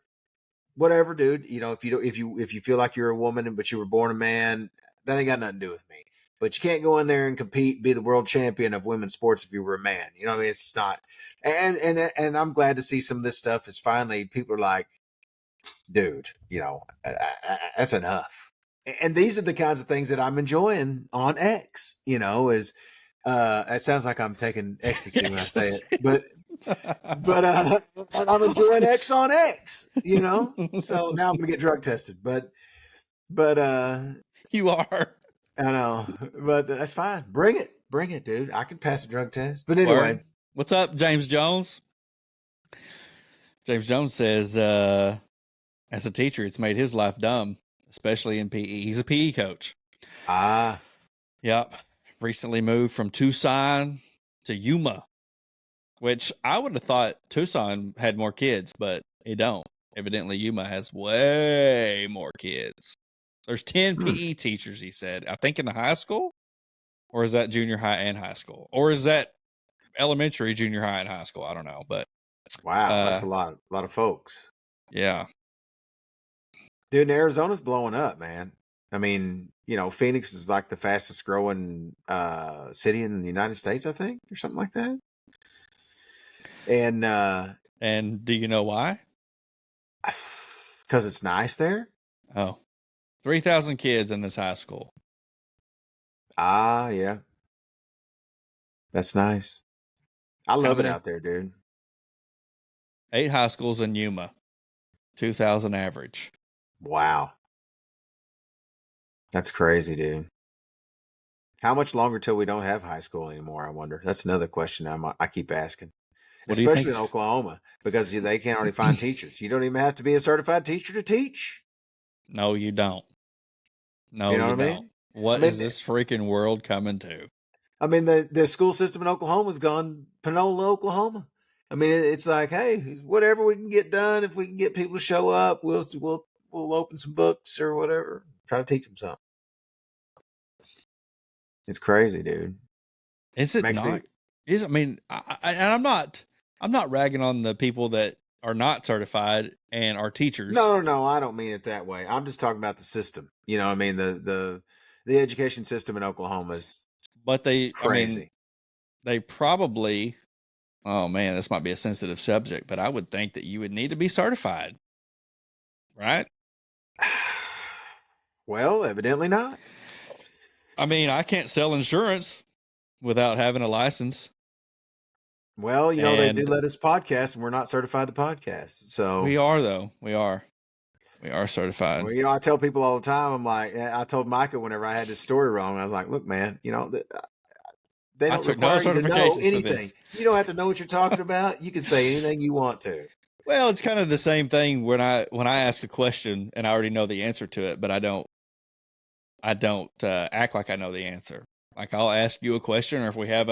whatever, dude, if you feel like you're a woman but you were born a man, that ain't got nothing to do with me. But you can't go in there and compete, be the world champion of women's sports if you were a man. You know what I mean? It's just not. And I'm glad to see some of this stuff is finally people are like, dude, that's enough. And these are the kinds of things that I'm enjoying on X. Is it sounds like I'm taking ecstasy when I say it, but I'm enjoying X on X. So now I'm gonna get drug tested, but you are. I know, but that's fine. Bring it, dude. I can pass a drug test. But anyway, what's up, James Jones? James Jones says, as a teacher, it's made his life dumb, especially in PE. He's a PE coach. Ah. Yep. Recently moved from Tucson to Yuma, which I would have thought Tucson had more kids, but it don't. Evidently, Yuma has way more kids. There's 10 PE teachers, he said. I think in the high school? Or is that junior high and high school? Or is that elementary, junior high, and high school? I don't know. But wow, that's a lot of folks. Yeah. Dude, Arizona's blowing up, man. I mean, Phoenix is like the fastest growing city in the United States, I think, or something like that. And do you know why? Because it's nice there. Oh, 3,000 kids in this high school. Ah, yeah. That's nice. I love it out there, dude. 8 high schools in Yuma, 2,000 average. Wow. That's crazy, dude. How much longer till we don't have high school anymore? I wonder. That's another question I keep asking. Especially in Oklahoma, because they can't already find teachers. You don't even have to be a certified teacher to teach. No, you don't. No, you don't. What is this freaking world coming to? I mean, the school system in Oklahoma's gone Panola, Oklahoma. I mean, it's like, hey, whatever we can get done, if we can get people to show up, we'll open some books or whatever. Try to teach them something. It's crazy, dude. Is it not? I mean, I'm not ragging on the people that are not certified and are teachers. No, I don't mean it that way. I'm just talking about the system. You know what I mean? The education system in Oklahoma is crazy. I mean, they probably, oh man, this might be a sensitive subject, but I would think that you would need to be certified, right? Well, evidently not. I mean, I can't sell insurance without having a license. Well, they do let us podcast, and we're not certified to podcast. So we are, though. We are certified. Well, I tell people all the time. I'm like, I told Micah whenever I had this story wrong, I was like, look, man, they don't require you to know anything. You don't have to know what you're talking about. You can say anything you want to. Well, it's kind of the same thing when I ask a question and I already know the answer to it, but I don't act like I know the answer. Like I'll ask you a question, or if we have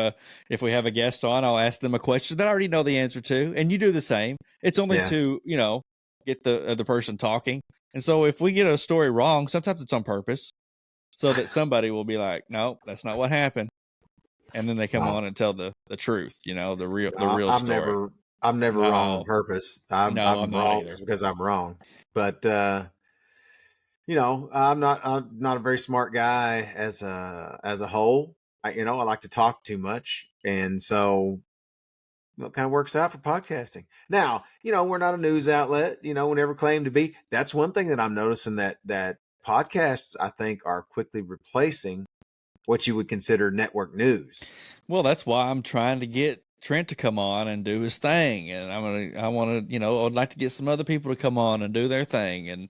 a guest on, I'll ask them a question that I already know the answer to, and you do the same. It's only to get the person talking. And so if we get a story wrong, sometimes it's on purpose, so that somebody will be like, "No, that's not what happened," and then they come on and tell the truth. The real story. I'm never wrong on purpose. I'm wrong because I'm wrong. But I'm not a very smart guy as a whole. I like to talk too much, and so it kind of works out for podcasting. Now, we're not a news outlet. We never claim to be. That's one thing that I'm noticing that podcasts, I think, are quickly replacing what you would consider network news. Well, that's why I'm trying to get Trent to come on and do his thing, and I want to, I'd like to get some other people to come on and do their thing,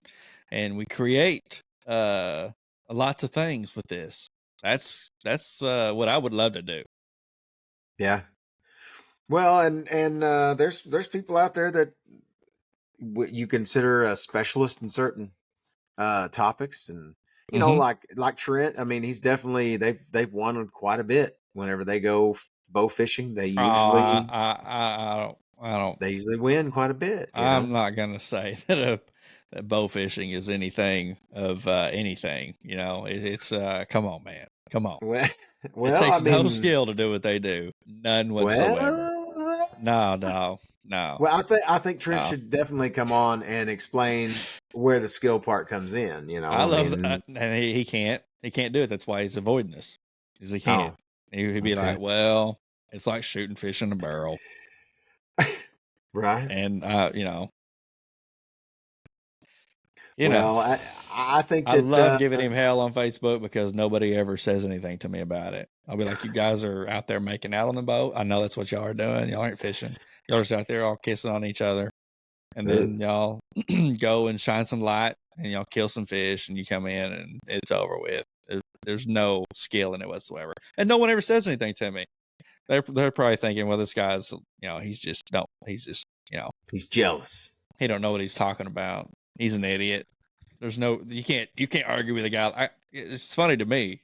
and we create lots of things with this. That's what I would love to do. Yeah. Well, and there's people out there that you consider a specialist in certain topics, and like Trent. I mean, he's definitely they've won quite a bit whenever they go bow fishing. They usually I don't. They usually win quite a bit. I'm not gonna say that bow fishing is anything of anything. It's come on, man, come on. Well, it takes no skill to do what they do, none whatsoever. No. Well, I think Trent should definitely come on and explain where the skill part comes in. I love that, and he can't do it. That's why he's avoiding us, because he can't. He'd be like, "Well, it's like shooting fish in a barrel." Right. And I think I love giving him hell on Facebook because nobody ever says anything to me about it. I'll be like, "You guys are out there making out on the boat. I know that's what y'all are doing. Y'all aren't fishing. Y'all are just out there all kissing on each other, and then y'all go and shine some light, and y'all kill some fish, and you come in, and it's over with. There's no skill in it whatsoever, and no one ever says anything to me." they're probably thinking, well, this guy's, he's just he's jealous. He don't know what he's talking about. He's an idiot. You can't argue with a guy. It's funny to me,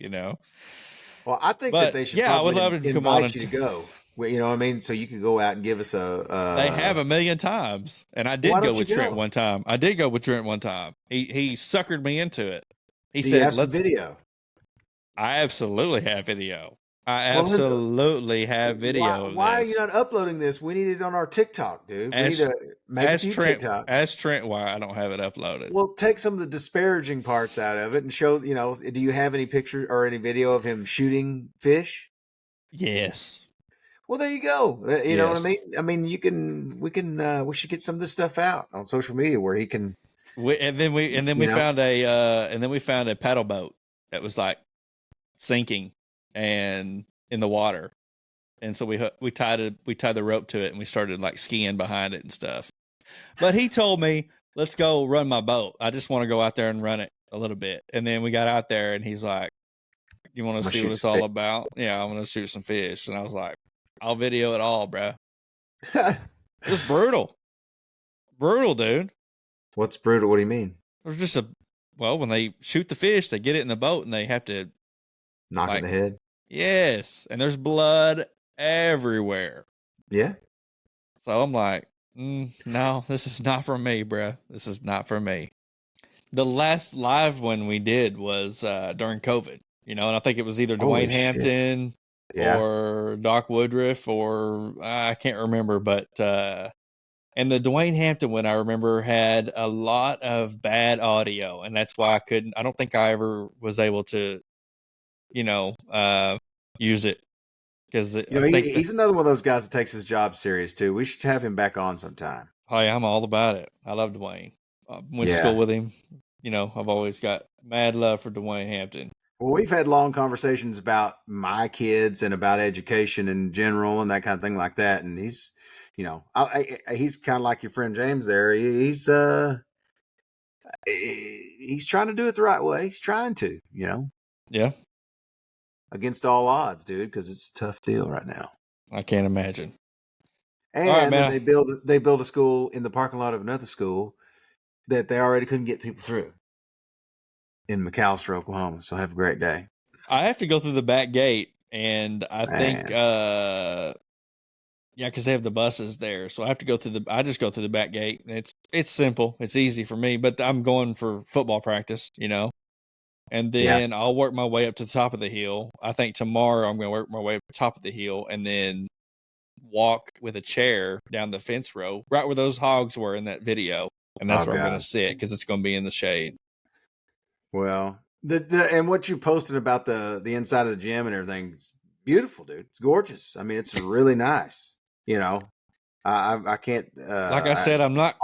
Well, I think that But they should yeah, I would probably love to come on invite and you to go. You know what I mean? So you could go out and give us they have a million times, and I why did go don't you with Trent go? one time. I did go with Trent one time. He suckered me into it. He Do you said, have some "Let's." video? I absolutely have video. I Well, absolutely have video of why are you this. not uploading this? We need it on our TikTok, dude. We need As to make a few TikToks. Trent why I don't have it uploaded. Well, take some of the disparaging parts out of it and show, do you have any picture or any video of him shooting fish? Yes. Well, there you go. You know what I Yes. mean? I mean, we should get some of this stuff out on social media where he can. We found a paddle boat that was like sinking and in the water. And so we tied the rope to it and we started like skiing behind it and stuff. But he told me, let's go run my boat. I just want to go out there and run it a little bit. And then we got out there and he's like, you want to see what it's all about? Yeah, I'm going to shoot some fish. And I was like, I'll video it all, bro. It was brutal. Brutal, dude. What's brutal? What do you mean? There's just when they shoot the fish, they get it in the boat and they have to knock it in the head. Yes. And there's blood everywhere. Yeah. So I'm like, no, this is not for me, bro. This is not for me. The last live one we did was during COVID, and I think it was either Dwayne Hampton or Doc Woodruff or I can't remember, but and the Dwayne Hampton one I remember had a lot of bad audio, and that's why I don't think I ever was able to, use it. Because he's another one of those guys that takes his job serious too. We should have him back on sometime. Oh yeah, I'm all about it. I love Dwayne. Went to school with him. I've always got mad love for Dwayne Hampton. Well, we've had long conversations about my kids and about education in general and that kind of thing like that. And he's, he's kind of like your friend James there. He's trying to do it the right way. He's trying to, Yeah. Against all odds, dude, because it's a tough deal right now. I can't imagine. And then they build a school in the parking lot of another school that they already couldn't get people through in McAlester, Oklahoma. So have a great day. I have to go through the back gate, and I think, because they have the buses there. So I have to go through I just go through the back gate. And it's simple. It's easy for me, but I'm going for football practice, and then I'll work my way up to the top of the hill. I think tomorrow I'm going to work my way up to the top of the hill and then walk with a chair down the fence row, right where those hogs were in that video. And that's where I'm going to sit because it's going to be in the shade. Well, and what you posted about the inside of the gym and everything, it's beautiful, dude. It's gorgeous. I mean, it's really nice. I can't. Like I said, I'm not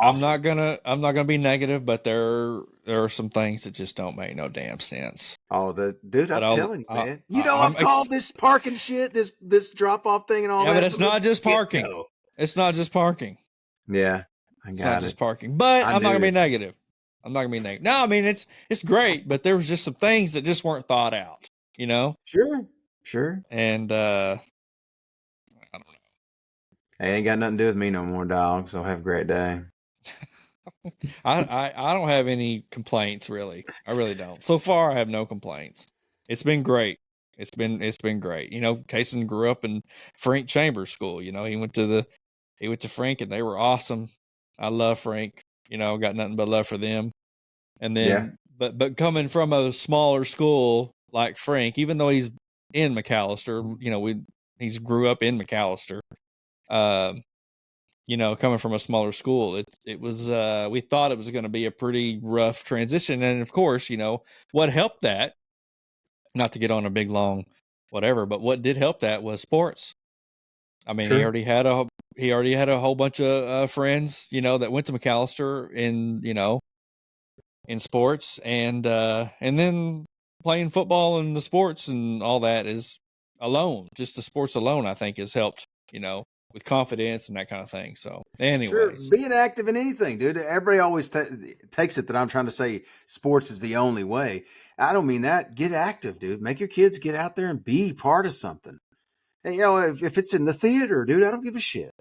gonna be negative, but there are some things that just don't make no damn sense. Oh, dude, I'm telling you, man. I've called this parking shit, this drop off thing, and all that. Yeah, but it's not just parking. It's not just parking. Yeah, it's not just parking. But I'm not gonna be negative. I'm not gonna be negative. No, I mean it's great, but there was just some things that just weren't thought out. Sure. And I don't know. Hey, ain't got nothing to do with me no more, dog. So have a great day. I don't have any complaints, really. I really don't. So far, I have no complaints. It's been great. It's been great. Kaysen grew up in Frank Chambers School. He went to Frank, and they were awesome. I love Frank. Got nothing but love for them. And then, but coming from a smaller school like Frank, even though he's in McAlester, he's grew up in McAlester. Coming from a smaller school, it was we thought it was going to be a pretty rough transition, and of course, what helped that, not to get on a big long whatever, but what did help that was sports. I mean, he already had a whole bunch of friends, that went to McAlester in sports, and then playing football and the sports and all that is alone. Just the sports alone, I think, has helped, with confidence and that kind of thing. So anyways. Sure, being active in anything, dude. Everybody always takes it that I'm trying to say sports is the only way. I don't mean that. Get active, dude. Make your kids get out there and be part of something. And, if it's in the theater, dude, I don't give a shit.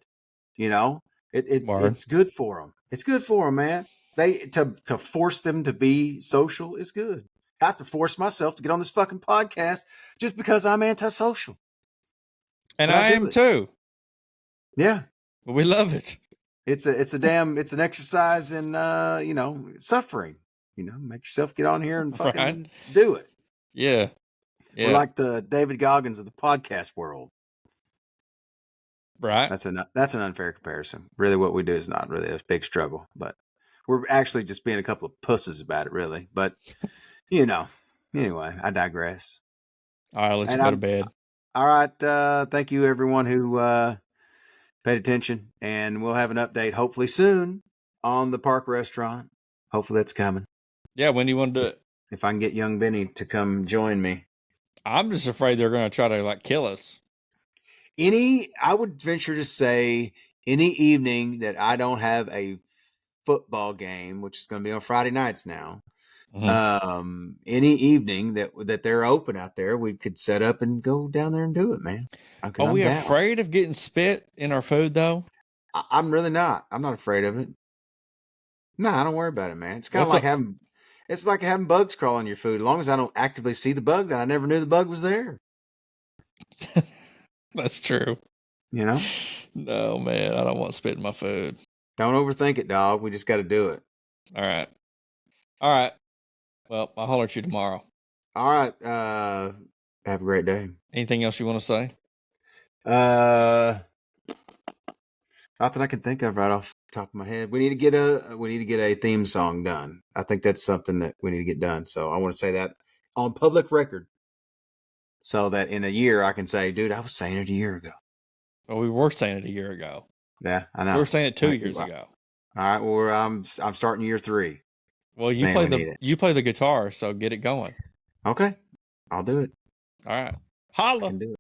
It's good for them. It's good for them, man. To force them to be social is good. I have to force myself to get on this fucking podcast just because I'm antisocial. And I am too. Yeah. We love it. It's an exercise in suffering. Make yourself get on here and fucking do it. Yeah. We're like the David Goggins of the podcast world. Right. That's an unfair comparison. Really, what we do is not really a big struggle, but we're actually just being a couple of pusses about it, really. But anyway, I digress. All right, let's go to bed. All right, thank you everyone who paid attention, and we'll have an update hopefully soon on the park restaurant. Hopefully that's coming. Yeah, when do you want to do it? If I can get young Benny to come join me. I'm just afraid they're going to try to kill us. I would venture to say any evening that I don't have a football game, which is going to be on Friday nights now. Mm-hmm. Any evening that they're open out there, we could set up and go down there and do it, man. Are we afraid of getting spit in our food though? I'm really not. I'm not afraid of it. No, I don't worry about it, man. It's kind of like having bugs crawl on your food. As long as I don't actively see the bug, then I never knew the bug was there. That's true. No, man, I don't want spit in my food. Don't overthink it, dog. We just got to do it. All right. Well, I'll holler at you tomorrow. All right. Have a great day. Anything else you want to say? Not that I can think of right off the top of my head. We need to get a theme song done. I think that's something that we need to get done. So I want to say that on public record, so that in a year I can say, "Dude, I was saying it a year ago." Well, we were saying it a year ago. Yeah, I know. We were saying it 2 years ago. All right. Well, I'm starting year 3. Well, you play the guitar, so get it going. Okay, I'll do it. All right. Holla. I can do it.